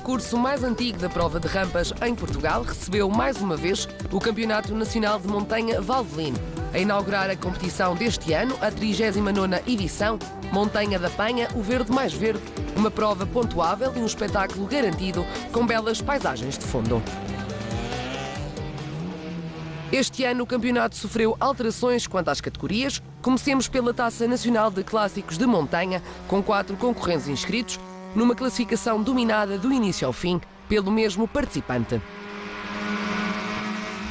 percurso mais antigo da prova de rampas em Portugal recebeu mais uma vez o Campeonato Nacional de Montanha Valvelin. A inaugurar a competição deste ano, a 39ª edição, Montanha da Penha, o verde mais verde, uma prova pontuável e um espetáculo garantido com belas paisagens de fundo. Este ano o campeonato sofreu alterações quanto às categorias. Comecemos pela Taça Nacional de Clássicos de Montanha, com 4 concorrentes inscritos, numa classificação dominada do início ao fim pelo mesmo participante.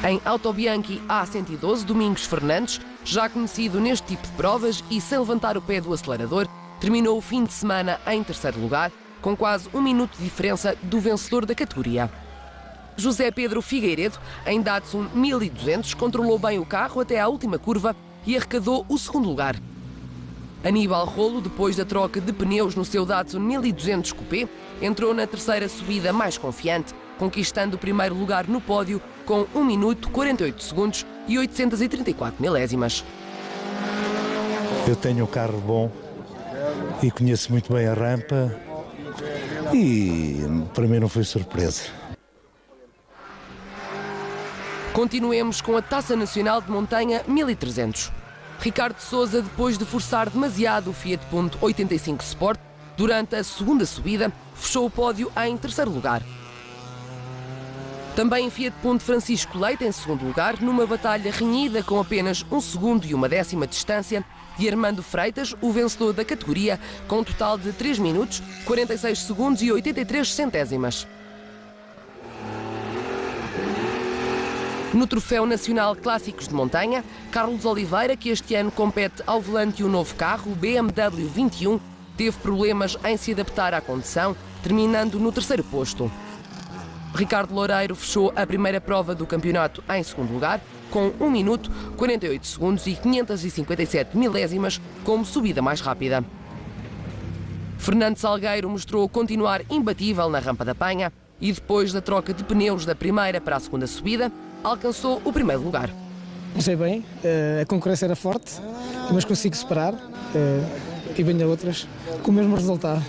Em Autobianchi A112, Domingos Fernandes, já conhecido neste tipo de provas e sem levantar o pé do acelerador, terminou o fim de semana em terceiro lugar, com quase 1 minuto de diferença do vencedor da categoria. José Pedro Figueiredo, em Datsun 1200, controlou bem o carro até à última curva e arrecadou o segundo lugar. Aníbal Rolo, depois da troca de pneus no seu Datsun 1200 Coupé, entrou na terceira subida mais confiante, conquistando o primeiro lugar no pódio com 1 minuto, 48 segundos e 834 milésimas. Eu tenho um carro bom e conheço muito bem a rampa e para mim não foi surpresa. Continuemos com a Taça Nacional de Montanha 1300. Ricardo Sousa, depois de forçar demasiado o Fiat Punto 85 Sport, durante a segunda subida, fechou o pódio em terceiro lugar. Também Fiat Punto Francisco Leite em segundo lugar, numa batalha renhida com apenas 1 segundo e 1/10 de distância de Armando Freitas, o vencedor da categoria, com um total de 3 minutos, 46 segundos e 83 centésimas. No Troféu Nacional Clássicos de Montanha, Carlos Oliveira, que este ano compete ao volante um novo carro, o BMW 21, teve problemas em se adaptar à condução, terminando no terceiro posto. Ricardo Loureiro fechou a primeira prova do campeonato em segundo lugar, com 1 minuto, 48 segundos e 557 milésimas como subida mais rápida. Fernando Salgueiro mostrou continuar imbatível na Rampa da Penha e, depois da troca de pneus da primeira para a segunda subida, alcançou o primeiro lugar. Comecei bem, a concorrência era forte, mas consigo superar e bem a outras com o mesmo resultado.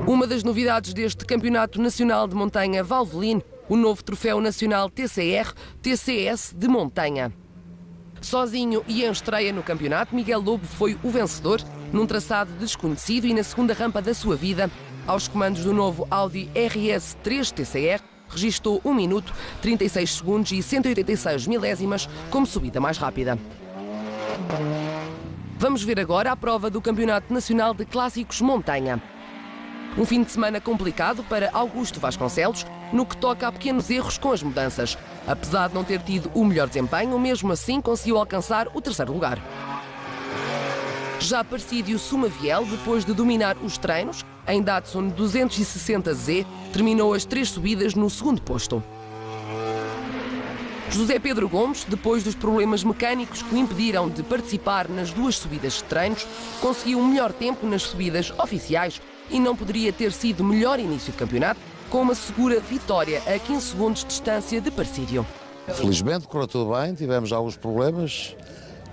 Uma das novidades deste Campeonato Nacional de Montanha Valvelin, o novo Troféu Nacional TCR-TCS de Montanha. Sozinho e em estreia no campeonato, Miguel Lobo foi o vencedor, num traçado desconhecido e na segunda rampa da sua vida, aos comandos do novo Audi RS3 TCR, registou 1 minuto, 36 segundos e 186 milésimas como subida mais rápida. Vamos ver agora a prova do Campeonato Nacional de Clássicos Montanha. Um fim de semana complicado para Augusto Vasconcelos, no que toca a pequenos erros com as mudanças. Apesar de não ter tido o melhor desempenho, mesmo assim conseguiu alcançar o terceiro lugar. Já Aparecídio Sumaviel, depois de dominar os treinos, em Datsun 260Z, terminou as 3 subidas no segundo posto. José Pedro Gomes, depois dos problemas mecânicos que o impediram de participar nas 2 subidas de treinos, conseguiu um melhor tempo nas subidas oficiais e não poderia ter sido melhor início de campeonato, com uma segura vitória a 15 segundos de distância de Aparecídio. Felizmente correu tudo bem, tivemos alguns problemas,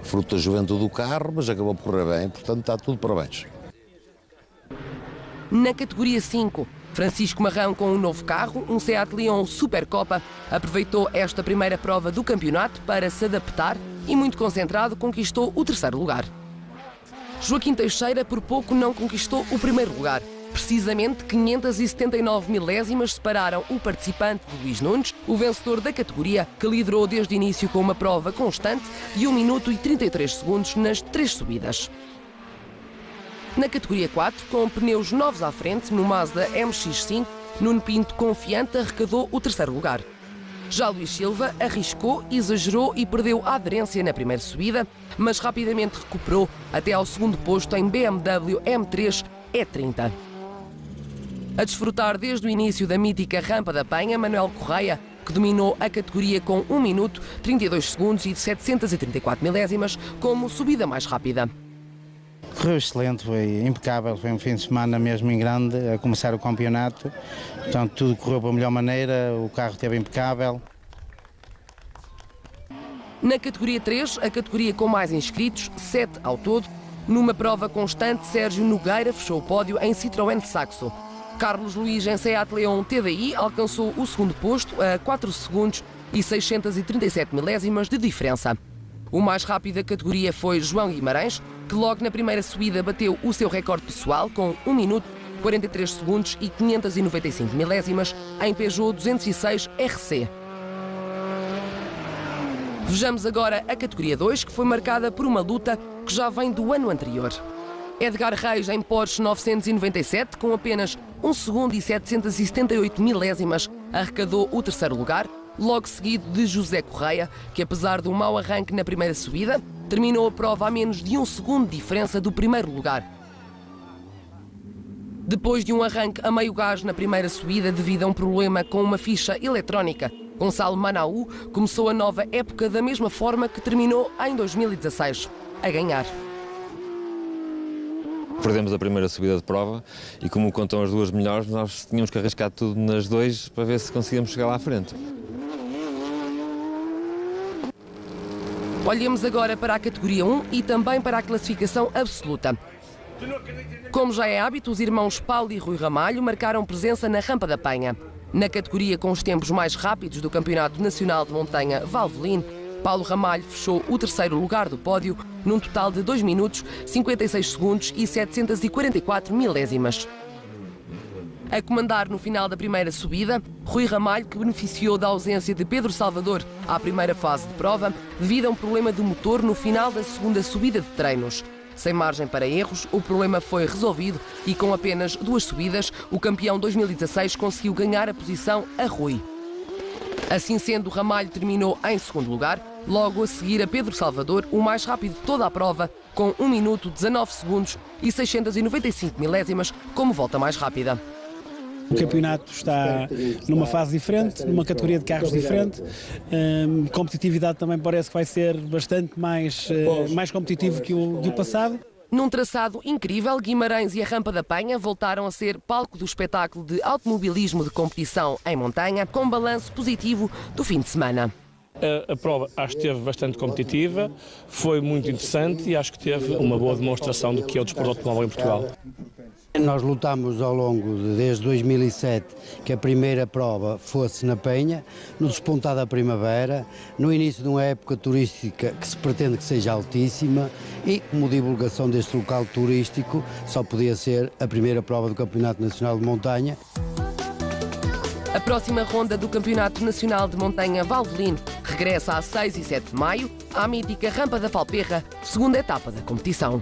fruto da juventude do carro, mas acabou por correr bem, portanto está tudo parabéns. Na categoria 5, Francisco Marrão, com um novo carro, um Seat Leon Supercopa, aproveitou esta primeira prova do campeonato para se adaptar e, muito concentrado, conquistou o terceiro lugar. Joaquim Teixeira por pouco não conquistou o primeiro lugar. Precisamente 579 milésimas separaram o participante de Luís Nunes, o vencedor da categoria, que liderou desde o início com uma prova constante e 1 minuto e 33 segundos nas 3 subidas. Na categoria 4, com pneus novos à frente, no Mazda MX-5, Nuno Pinto, confiante, arrecadou o terceiro lugar. Já Luís Silva arriscou, exagerou e perdeu a aderência na primeira subida, mas rapidamente recuperou até ao segundo posto em BMW M3 E30. A desfrutar desde o início da mítica Rampa da Penha, Manuel Correia, que dominou a categoria com 1 minuto, 32 segundos e 734 milésimas como subida mais rápida. Correu excelente, foi impecável, foi um fim de semana mesmo em grande, a começar o campeonato, portanto tudo correu da melhor maneira, o carro esteve impecável. Na categoria 3, a categoria com mais inscritos, 7 ao todo, Numa prova constante, Sérgio Nogueira fechou o pódio em Citroën Saxo. Carlos Luís, em Seat Leon TDI, alcançou o segundo posto a 4 segundos e 637 milésimas de diferença. O mais rápido da categoria foi João Guimarães, que logo na primeira subida bateu o seu recorde pessoal com 1 minuto, 43 segundos e 595 milésimas em Peugeot 206 RC. Vejamos agora a categoria 2, que foi marcada por uma luta que já vem do ano anterior. Edgar Reis, em Porsche 997, com apenas 1 segundo e 778 milésimas, arrecadou o terceiro lugar, logo seguido de José Correia, que apesar do mau arranque na primeira subida, terminou a prova a menos de 1 segundo de diferença do primeiro lugar. Depois de um arranque a meio gás na primeira subida devido a um problema com uma ficha eletrónica, Gonçalo Manaú começou a nova época da mesma forma que terminou em 2016, a ganhar. Perdemos a primeira subida de prova e, como contam as duas melhores, nós tínhamos que arriscar tudo nas duas para ver se conseguíamos chegar lá à frente. Olhemos agora para a categoria 1 e também para a classificação absoluta. Como já é hábito, os irmãos Paulo e Rui Ramalho marcaram presença na Rampa da Penha. Na categoria com os tempos mais rápidos do Campeonato Nacional de Montanha Valvoline, Paulo Ramalho fechou o terceiro lugar do pódio, num total de 2 minutos, 56 segundos e 744 milésimas. A comandar no final da primeira subida, Rui Ramalho, que beneficiou da ausência de Pedro Salvador à primeira fase de prova, devido a um problema do motor no final da segunda subida de treinos. Sem margem para erros, o problema foi resolvido e com apenas 2 subidas, o campeão 2016 conseguiu ganhar a posição a Rui. Assim sendo, Ramalho terminou em segundo lugar, logo a seguir a Pedro Salvador, o mais rápido de toda a prova, com 1 minuto, 19 segundos e 695 milésimas como volta mais rápida. O campeonato está numa fase diferente, numa categoria de carros diferente. Competitividade também parece que vai ser bastante mais competitivo que o passado. Num traçado incrível, Guimarães e a Rampa da Penha voltaram a ser palco do espetáculo de automobilismo de competição em montanha, com balanço positivo do fim de semana. A prova acho que esteve bastante competitiva, foi muito interessante e acho que teve uma boa demonstração do que é o desporto automóvel em Portugal. Nós lutamos ao longo desde 2007 que a primeira prova fosse na Penha, no despontar da primavera, no início de uma época turística que se pretende que seja altíssima e como divulgação deste local turístico só podia ser a primeira prova do Campeonato Nacional de Montanha. A próxima ronda do Campeonato Nacional de Montanha Valvoline regressa a 6 e 7 de maio à mítica Rampa da Falperra, segunda etapa da competição.